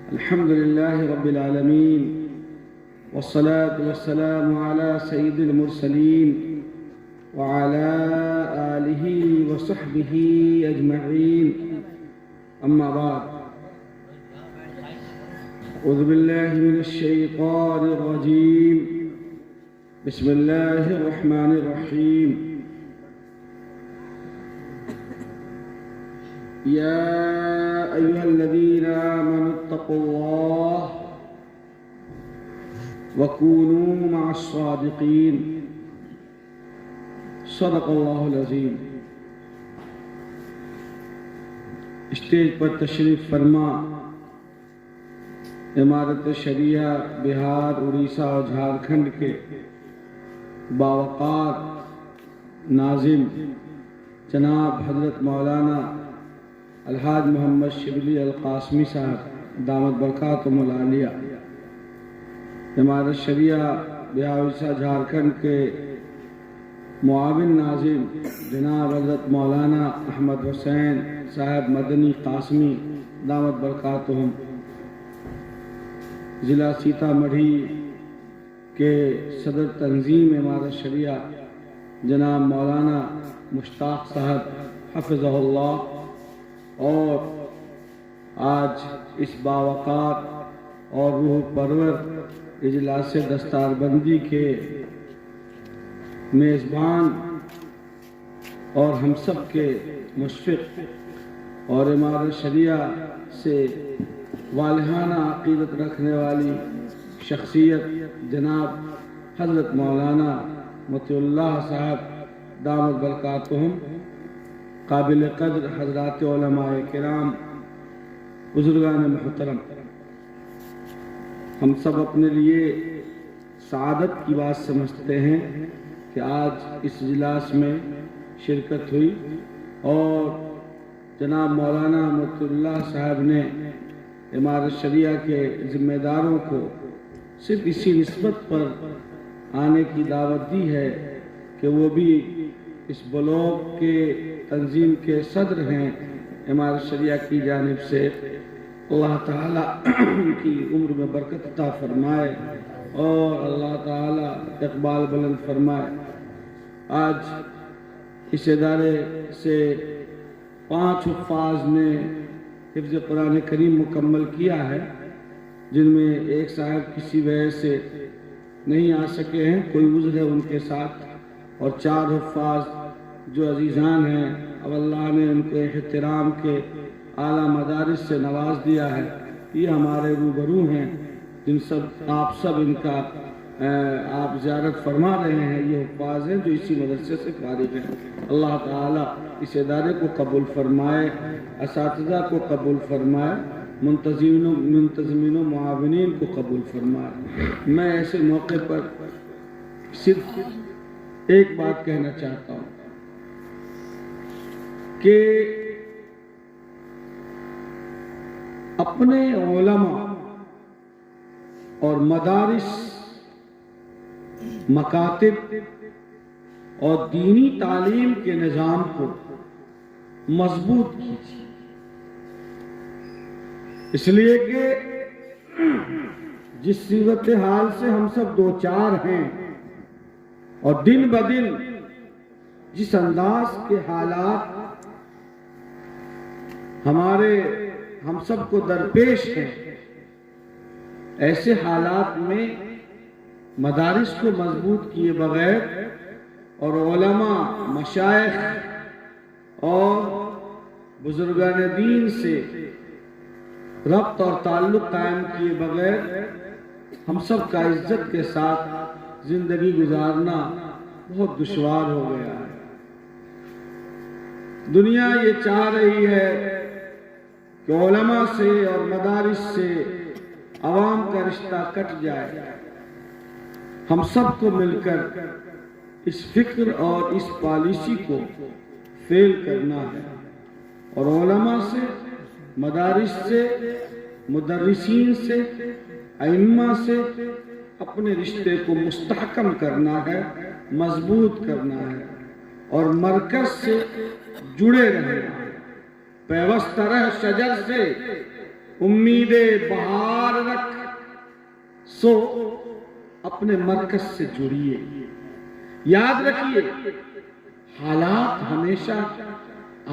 अल्हम्दुलिल्लाहि रब्बिल आलमीन वस्सलातु वस्सलामु अला सय्यिदिल मुरसलीन व अला आलिहि व सहबिहि अजमईन अम्मा बाद अऊज़ु बिल्लाहि मिनश शैतानिर रजीम बिस्मिल्लाहिर रहमानिर रहीम या अय्युहल्लज़ीना आमनुत्तक़ुल्लाह वकूनू मअस्सादिक़ीन सदक़ल्लाहुल अज़ीम। स्टेज पर तशरीफ़ फरमा इमारत शरिया बिहार, उड़ीसा और झारखंड के बावक़ार नाज़िम जनाब हज़रत मौलाना अलहाज मोहम्मद शिबली अल क़ासमी साहब दामत बरकातुहुल आलिया, इमारत शरिया बिहार उड़ीसा झारखंड के मुआविन नाज़िम जनाब हज़रत मौलाना अहमद हुसैन साहब मदनी क़ासमी दामत बरकातुहुम, ज़िला सीतामढ़ी के सदर तंजीम इमारत शरिया जनाब मौलाना मुश्ताक साहब हफ़िज़हुल्लाह, और आज इस बावक़ार और रूह परवर इजलास दस्तारबंदी के मेज़बान और हम सब के मुशफ़िक़ और इमारत शरिया से वालिहाना अक़ीदत रखने वाली शख्सियत जनाब हज़रत मौलाना मोतिउल्लाह साहब दामत बरकातुहुम, काबिल क़द्र हज़रात उलमाए किराम, बुज़ुर्गान मुहतरम, हम सब अपने लिए सआदत की बात समझते हैं कि आज इस इजलास में शिरकत हुई और जनाब मौलाना मोतिउल्लाह साहब ने इमारत शरिया के ज़िम्मेदारों को सिर्फ इसी निस्बत पर आने की दावत दी है कि वो भी इस ब्लॉक के तंजीम के सदर हैं। इमारत शरिया की जानिब से अल्लाह ताला उनकी उम्र में बरकत अता फरमाए और अल्लाह ताला इक़बाल बुलंद फरमाए। आज इस इदारे से 5 हुफ़्फ़ाज़ ने हिफ्ज़ कुरान करीम मुकम्मल किया है, जिनमें एक साहब किसी वजह से नहीं आ सके हैं, कोई उज़्र है उनके साथ, और 4 हुफ़्फ़ाज़ जो अजीज़ान हैं, अब अल्लाह ने उनको एहतराम के आला मदारिस से नवाज दिया है। ये हमारे रूबरू हैं, जिन सब आप सब इनका आप ज़ियारत फरमा रहे हैं। ये हुफ़्फ़ाज़ हैं जो इसी मदरसे से फ़ारिग़ हैं। अल्लाह ताला इस इदारे को कबूल फरमाए, असातिज़ा को कबूल फरमाए, मुंतज़मीन मुआविनीन को कबूल फरमाए। मैं ऐसे मौके पर सिर्फ एक बात कहना चाहता हूँ कि अपने उलमा और मदारिस, मकातिब और दीनी तालीम के निज़ाम को मजबूत कीजिए, इसलिए कि जिस सूरत हाल से हम सब दो चार हैं और दिन ब दिन जिस अंदाज के हालात हम सबको दरपेश हैं, ऐसे हालात में मदारिस को मजबूत किए बगैर और उलमा, मशाइख और बुजुर्गान दीन से रब्त और ताल्लुक़ कायम किए बगैर हम सब का इज्जत के साथ जिंदगी गुजारना बहुत दुश्वार हो गया है। दुनिया ये चाह रही है कि उलमा से और मदारिस से अवाम का रिश्ता कट जाए। हम सबको मिलकर इस फिक्र और इस पॉलिसी को फेल करना है और उलमा से, मदारिस से, मुदर्रिसीन से, अइम्मा से अपने रिश्ते को मुस्तहकम करना है, मजबूत करना है और मरकज से जुड़े रहना है। पैवस्त रह शजर से उम्मीदे बहार रख, सो अपने मरकज से जुड़िए। याद रखिए, हालात हमेशा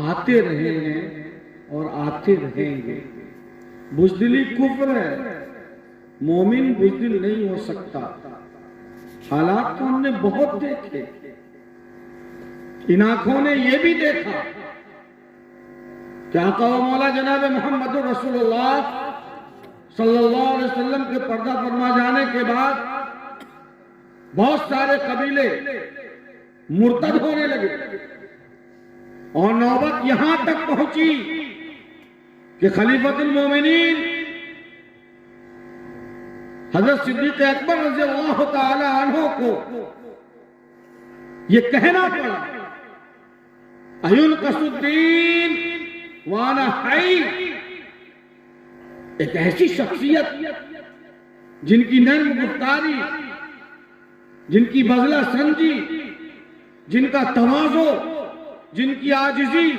आते रहे हैं और आते रहेंगे। बुज़दिली कुफ्र है, मोमिन बुज़दिल नहीं हो सकता। हालात तो हमने बहुत देखे, इन आंखों ने यह भी देखा क्या कहो मौला जनाब मोहम्मद रसूलुल्लाह सल्लल्लाहु अलैहि वसल्लम के पर्दा फरमा जाने के बाद बहुत सारे कबीले मुर्तद होने लगे और नौबत यहां तक पहुंची कि खलीफतुल मोमिनीन हजरत सिद्दीक अकबर रज़ियल्लाहु ताला अन्हु को यह कहना पड़ा, अयुल कसुद्दीन वाना हाई। एक ऐसी शख्सियत जिनकी नर्म गुफ्तारी, जिनकी बजला संजी, जिनका तवाज़ो, जिनकी आजिज़ी,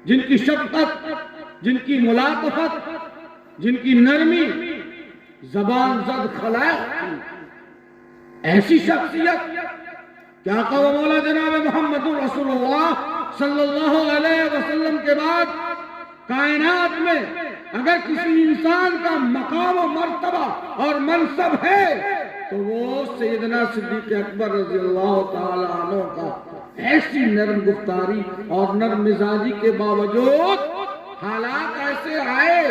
जिनकी शफ़क़त, जिनकी मुलातफ़त, जिनकी नरमी, ज़बान ज़द खलाक़, ऐसी शख्सियत क्या कहो मौला जनाब मोहम्मद रसूलुल्लाह सल्लल्लाहु अलैहि वसल्लम के बाद कायनात में अगर किसी इंसान का मकाम व मर्तबा और मनसब है तो वो सैयदना सिद्दीक़ अकबर रज़ियल्लाहु ताला अन्हु का। ऐसी नर्म गुफ्तारी और नर्म मिजाजी के बावजूद हालात ऐसे आए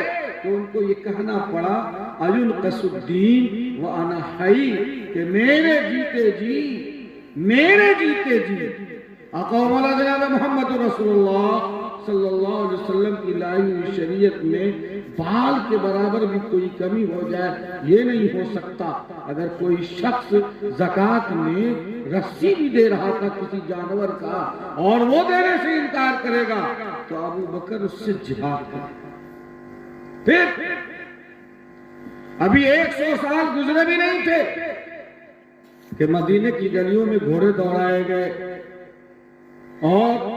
कि उनको ये कहना पड़ा, अयुल कसुद्दीन व अना हई, कि मेरे जीते जी, मेरे जीते जी आका मौला जनाब मोहम्मद रसूलुल्लाह सल्लल्लाहु अलैहि वसल्लम की लाई हुई शरीयत में बाल के बराबर भी कोई कमी हो जाए, ये नहीं हो सकता। अगर कोई शख्स ज़कात में रस्सी भी दे रहा था किसी जानवर का और वो देने से इनकार करेगा तो अबू बकर उससे जिहाद करे। फिर अभी 100 साल गुजरे भी नहीं थे कि मदीने की गलियों में घोड़े दौड़ाए गए और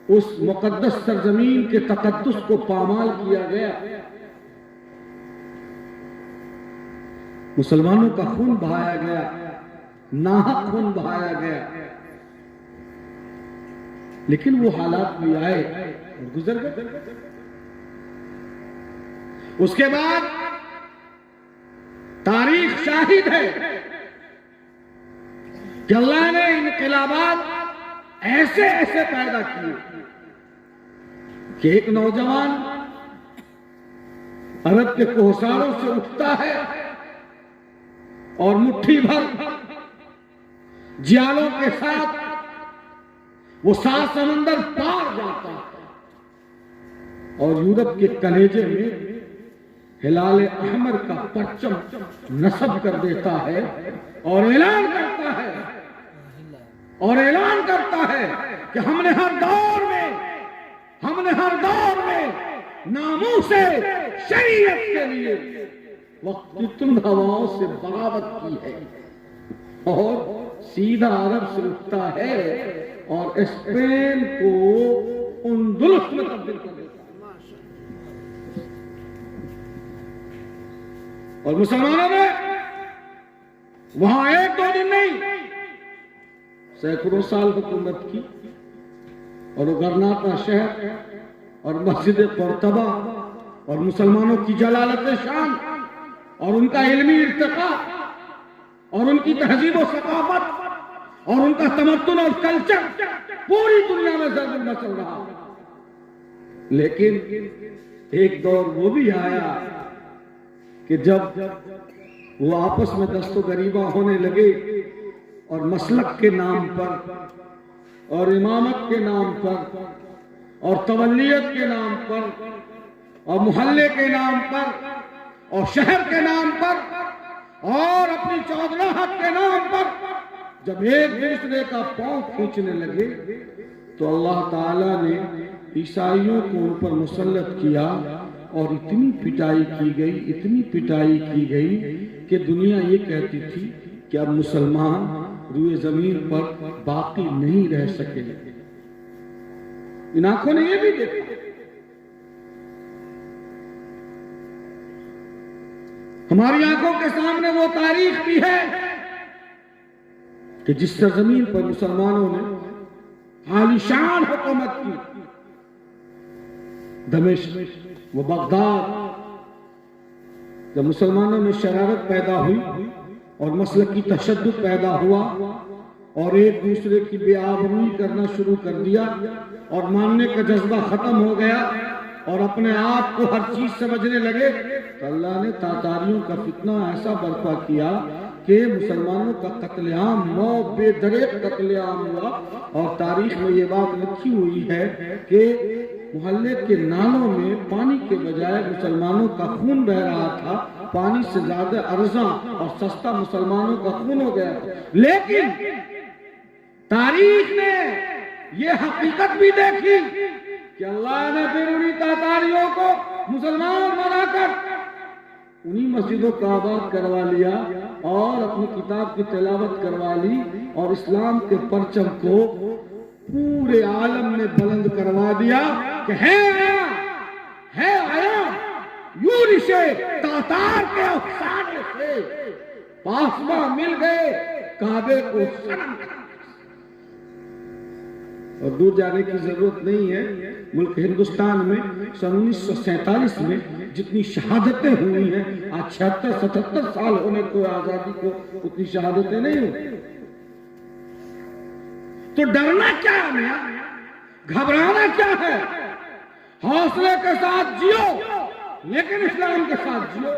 उस मुकद्दस सरजमीन के तकद्दुस को पामाल किया गया। मुसलमानों का खून बहाया गया, नाहक खून बहाया गया, लेकिन वो हालात भी आए और गुजर गए। उसके बाद तारीख शाहिद है कि अल्लाह ने इनकलाबात ऐसे ऐसे पैदा किए कि एक नौजवान अरब के कोहसारों से उठता है और मुट्ठी भर जियालों के साथ वो 7 समंदर पार जाता है और यूरोप के कलेजे में हिलाल अहमर का परचम नस्ब कर देता है और ऐलान करता है कि हमने हर दौर में नामों से शरीयत के लिए वक्त की तुम हवाओं से बगावत की है और सीधा अरब से उठता है और स्पेन को अंदलुस में तब्दील कर देता है। और मुसलमानों ने वहां 1-2 दिन नहीं, सैकड़ों साल हुकूमत की और वो गरनाता शहर और मस्जिद कुर्तबा और मुसलमानों की जलालत शान और उनका इल्मी इर्तिका और उनकी तहजीब और सकाफत और उनका तमद्दुन और कल्चर पूरी दुनिया में जरूर मचल रहा। लेकिन एक दौर वो भी आया कि जब वो आपस में दस्तगरीबा होने लगे और मसलक के नाम पर और इमामत के नाम पर और तवल्लियत के नाम पर और मोहल्ले के नाम पर और शहर के नाम पर और अपनी चौधराहट के नाम पर जब एक दूसरे का पांव खींचने लगे तो अल्लाह ताला ने ईसाइयों को ऊपर मुसल्लत किया और इतनी पिटाई की गई कि दुनिया ये कहती थी कि अब मुसलमान रुए जमीन पर बाकी नहीं रह सके। इन आंखों ने ये भी देखा हमारी आंखों के सामने वो तारीख भी है कि जिस सरजमीन पर मुसलमानों ने आलीशान हुकूमत की, दमिश्क व बगदाद, जब मुसलमानों में शरारत पैदा हुई और मसलक की तशद्दुद पैदा हुआ और एक दूसरे की बेआबरूई करना शुरू कर दिया और मानने का जज्बा खत्म हो गया और अपने आप को हर चीज समझने लगे, तो अल्लाह ने तातारियों का फितना ऐसा बर्पा किया कि मुसलमानों का कत्लेआम, मौत बेदरेक कत्लेआम हुआ। और तारीख में ये बात लिखी हुई है कि मोहल्ले के नालों में पानी के बजाय मुसलमानों का खून बह रहा था, पानी से ज्यादा अर्जा और सस्ता मुसलमानों का खून हो गया था। लेकिन तारीख ने ये हकीकत भी देखी कि अल्लाह ने फिर उन्हीं तातारियों को मुसलमान बनाकर उन्हीं मस्जिदों को आबाद करवा लिया और अपनी किताब की तिलावत करवा ली और इस्लाम के परचम को पूरे आलम में बुलंद करवा दिया कि है आया यूरिशे तातार के अफसाने से पासवा मिल गए काबे को सनम। और दूर जाने की जरूरत नहीं है, मुल्क हिंदुस्तान में सन 1947 में जितनी शहादतें हुई हैं, आज 76-77 साल होने को आजादी को उतनी शहादतें नहीं हुई। तो डरना क्या है, घबराना क्या है? हौसले के साथ जियो, लेकिन इस्लाम के साथ जियो,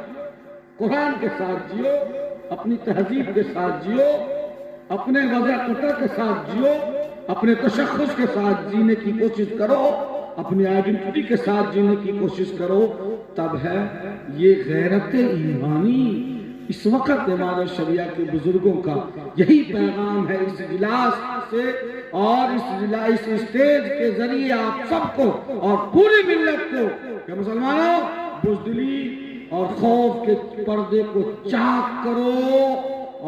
कुरान के साथ जियो, अपनी तहजीब के साथ जियो, अपने वजह कतर के साथ जियो, अपने तशख्खुस के साथ जीने की कोशिश करो, अपनी आइडेंटिटी के साथ जीने की कोशिश करो। तब है ये गैरत ईमानी। इस वक्त हमारे शरिया के बुजुर्गों का यही पैगाम है इस इजलास से और इस स्टेज के जरिए आप सबको और पूरी मिल्लत को कि मुसलमानों, बुज़दिली और खौफ के पर्दे को चाक करो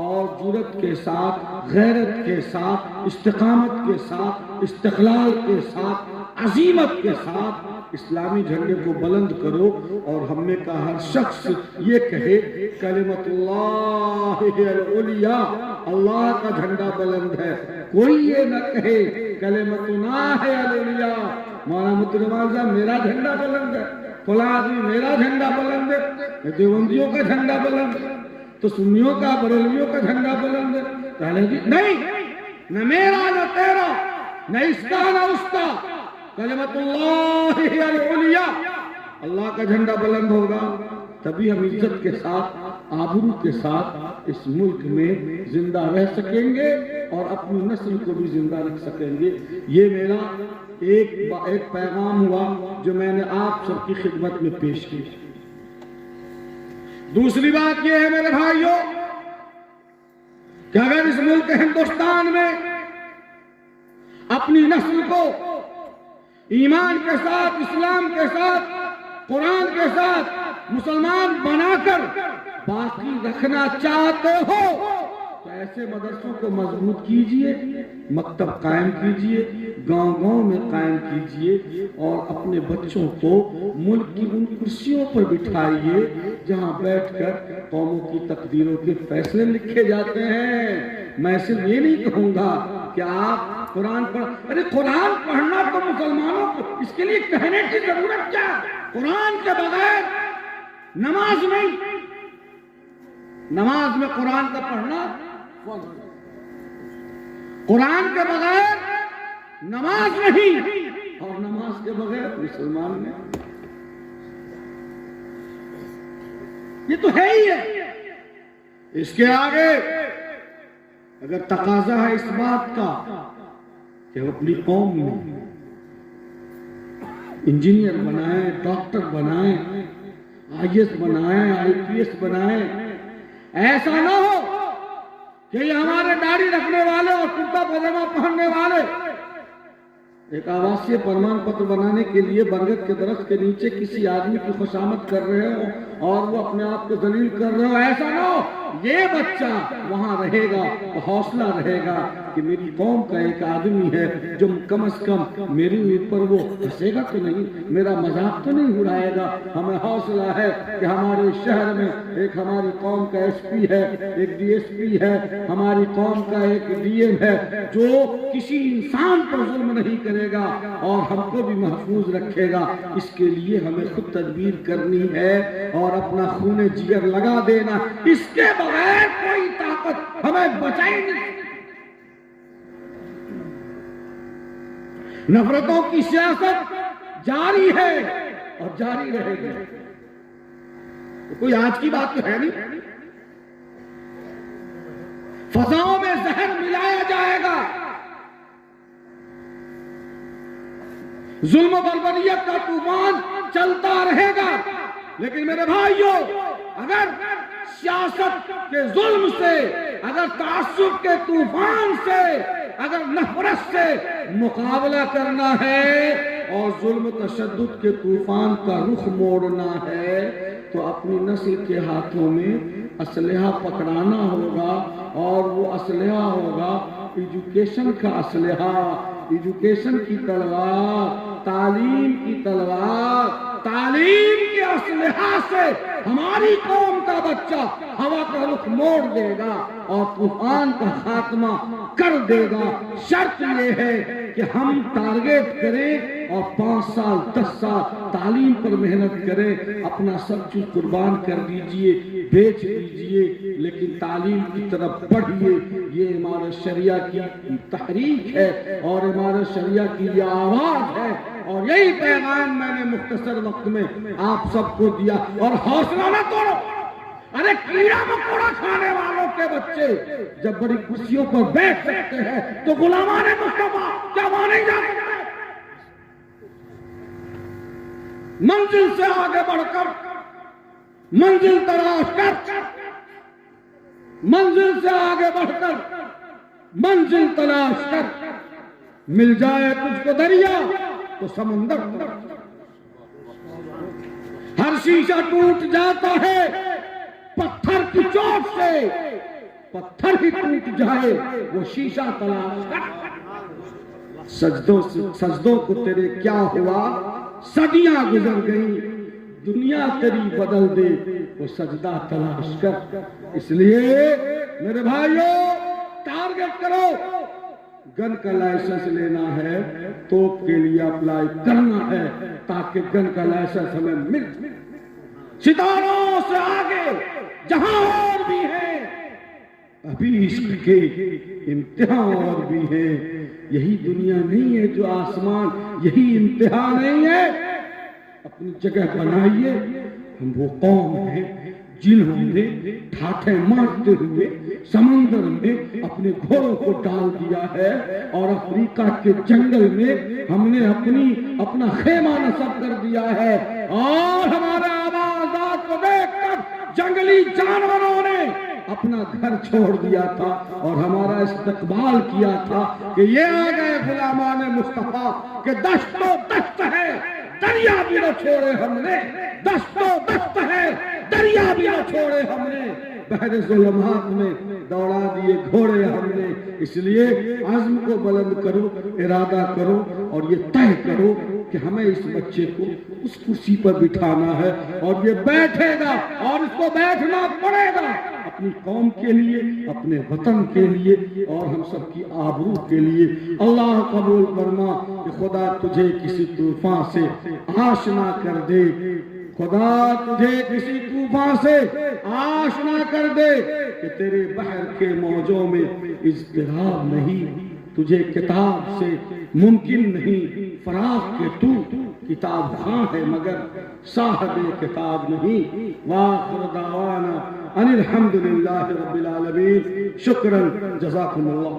और जुर्रत के साथ, गैरत के साथ, इस्तिकामत के साथ, इस्तिक़लाल के साथ, अजीमत के साथ इस्लामी झंडे को बुलंद करो। और हम में का हर शख्स ये कहे कलिमतुल्लाह उलिया, अल्लाह का झंडा बुलंद है। कोई ये न कहे कलिमतुना है उलिया, मौलाना मुतनवाज़ साहब मेरा झंडा बुलंद है, फला आदमी मेरा झंडा बुलंद है, देवबंदियों का झंडा बुलंद है, तो सुन्नियों का, बरेलवियों का झंडा बुलंद है। नहीं, न मेरा न तेरा, न इसका न उसका, कलिमतुल्लाह उलिया, अल्लाह का झंडा बुलंद होगा तभी हम इज्जत के साथ, आबरू के साथ इस मुल्क में जिंदा रह सकेंगे और अपनी नस्ल को भी जिंदा रख सकेंगे। ये मेरा एक पैगाम हुआ जो मैंने आप सबकी खिदमत में पेश की। दूसरी बात यह है मेरे भाइयों कि अगर इस मुल्क हिंदुस्तान में अपनी नस्ल को ईमान के साथ, इस्लाम के साथ, कुरान के साथ मुसलमान बनाकर बाकी रखना चाहते हो तो ऐसे मदरसों को मजबूत कीजिए, मकतब कायम कीजिए, गांव-गांव में कायम कीजिए और अपने बच्चों को मुल्क की उन कुर्सियों पर बिठाइए जहां बैठकर कौमों की तकदीरों के फैसले लिखे जाते हैं। मैं सिर्फ ये नहीं कहूंगा कि आप कुरान पढ़, अरे कुरान पढ़ना तो मुसलमानों को, इसके लिए कहने की जरूरत क्या? कुरान के बगैर नमाज नहीं, नमाज में कुरान का पढ़ना, कुरान के बगैर नमाज नहीं और नमाज के बगैर मुसलमान नहीं। ये तो है ही है। इसके आगे अगर तकाजा है इस बात का कि अपनी कौम में इंजीनियर बनाए, डॉक्टर बनाए, IAS बनाए, IPS बनाए, ऐसा ना हो कि ये हमारे दाढ़ी रखने वाले और कुर्ता पजामा पहनने वाले एक आवासीय प्रमाण पत्र बनाने के लिए बरगद के दरख्त के नीचे किसी आदमी की खुशामद कर रहे हो और वो अपने आप को दलील कर रहे हो। ऐसा ना हो ये बच्चा वहां रहेगा तो हौसला रहेगा कि मेरी कौम का एक आदमी है जो कम से कम मेरे ऊपर वो हंसेगा तो नहीं, मेरा मजाक तो नहीं उड़ाएगा। हमें हौसला है कि हमारे शहर में एक हमारी कौम का एसपी है, एक डीएसपी है, हमारी कौम का एक डीएम है जो किसी इंसान पर जुल्म नहीं करेगा और हमको भी महफूज रखेगा। इसके लिए हमें खुद तदबीर करनी है और अपना खून जिगर लगा देना, इसके बगैर कोई ताकत हमें बचाई नहीं। नफरतों की सियासत जारी है और जारी रहेगी। तो कोई आज की बात तो है नहीं। फजाओं में जहर मिलाया जाएगा, जुल्म बर्बरियत का तूफान चलता रहेगा। लेकिन मेरे भाइयों, अगर सियासत के जुल्म से, अगर तासुब के तूफान से, अगर नफरत से मुकाबला करना है और जुल्म तशद्दुद के तूफान का रुख मोड़ना है तो अपनी नस्ल के हाथों में असलहा पकड़ाना होगा और वो असलहा होगा एजुकेशन का असलहा, एजुकेशन की तलवार, तालीम की तलवार। तालीम के असलहा से हमारी कौम का बच्चा हवा का रुख मोड़ देगा और तूफान का खात्मा कर देगा। शर्त यह है कि हम टारगेट करें और 5 साल 10 साल तालीम पर मेहनत करें, अपना सब चीज कुर्बान कर दीजिए, बेच दीजिए, लेकिन तालीम की तरफ बढ़िए। ये इमारत शरिया की तहरीक है और इमारत शरिया की ये आवाज है और यही पैगाम मैंने मुख्तसर वक्त में आप सबको दिया। और हौसला ना तोड़ो। अरे कीड़ा मकोड़ा खाने वालों के बच्चे जब बड़ी कुर्सियों पर बैठ सकते हैं तो गुलामाने मुस्तफा क्या माने जा सकते? मंजिल से आगे बढ़कर मंजिल तलाश कर, मंजिल से आगे बढ़कर मंजिल तलाश कर, मिल जाए तुझको दरिया तो समंदर। हर शीशा टूट जाता है पत्थर की चोट से, पत्थर ही टूट जाए वो शीशा तलाश कर। सजदों को तेरे क्या हुआ, सदियां गुजर गई, दुनिया तेरी बदल दे वो सजदा तलाश कर। इसलिए मेरे भाइयों, टारगेट करो। गन का लाइसेंस लेना है, तोप के लिए अप्लाई करना है ताकि गन का लाइसेंस हमें मिल। सितारों से आगे जहां और भी है, अभी इश्क के इम्तिहान और भी है। यही दुनिया नहीं है जो आसमान, यही इम्तिहान नहीं है। अपनी जगह बनाइए। हम वो कौम है जिन्होंने ठाठे मारते हुए समंदर में अपने घोड़ों को डाल दिया है और अफ्रीका के जंगल में हमने अपना खेमा नस्ब कर दिया है। और हमारे आबादात को देखकर जंगली जानवरों ने अपना घर छोड़ दिया था और हमारा इस्तकबाल किया था कि ये आ गए गुलामाने मुस्तफा के दस्तो दस्त है, दरिया भी न छोड़े हमने, दस्तो दस्त है, दरिया भी न छोड़े हमने, बहरे ज़ुल्मात में दौड़ा दिए घोड़े हमने। इसलिए आज़म को बुलंद करो, इरादा करो और ये तय करो कि हमें इस बच्चे को उस कुर्सी पर बिठाना है और ये बैठेगा और इसको बैठना पड़ेगा अपनी कौम के लिए, अपने वतन के लिए और हम सब की आबरू के लिए। अल्लाह कबूल फरमा कि खुदा तुझे किसी तूफान से आशना कर दे, खुदा तुझे किसी तूफान से आशना कर दे कि तेरे बहर के मौजों में इज़्तिराब नहीं, तुझे किताब से मुमकिन नहीं फराग के तू किताब खां है मगर साहिब किताब नहीं। वाखिर दावाना अनिल हम्दुलिल्लाहि रब्बिल आलमीन। शुक्रन जज़ाकुमुल्लाह।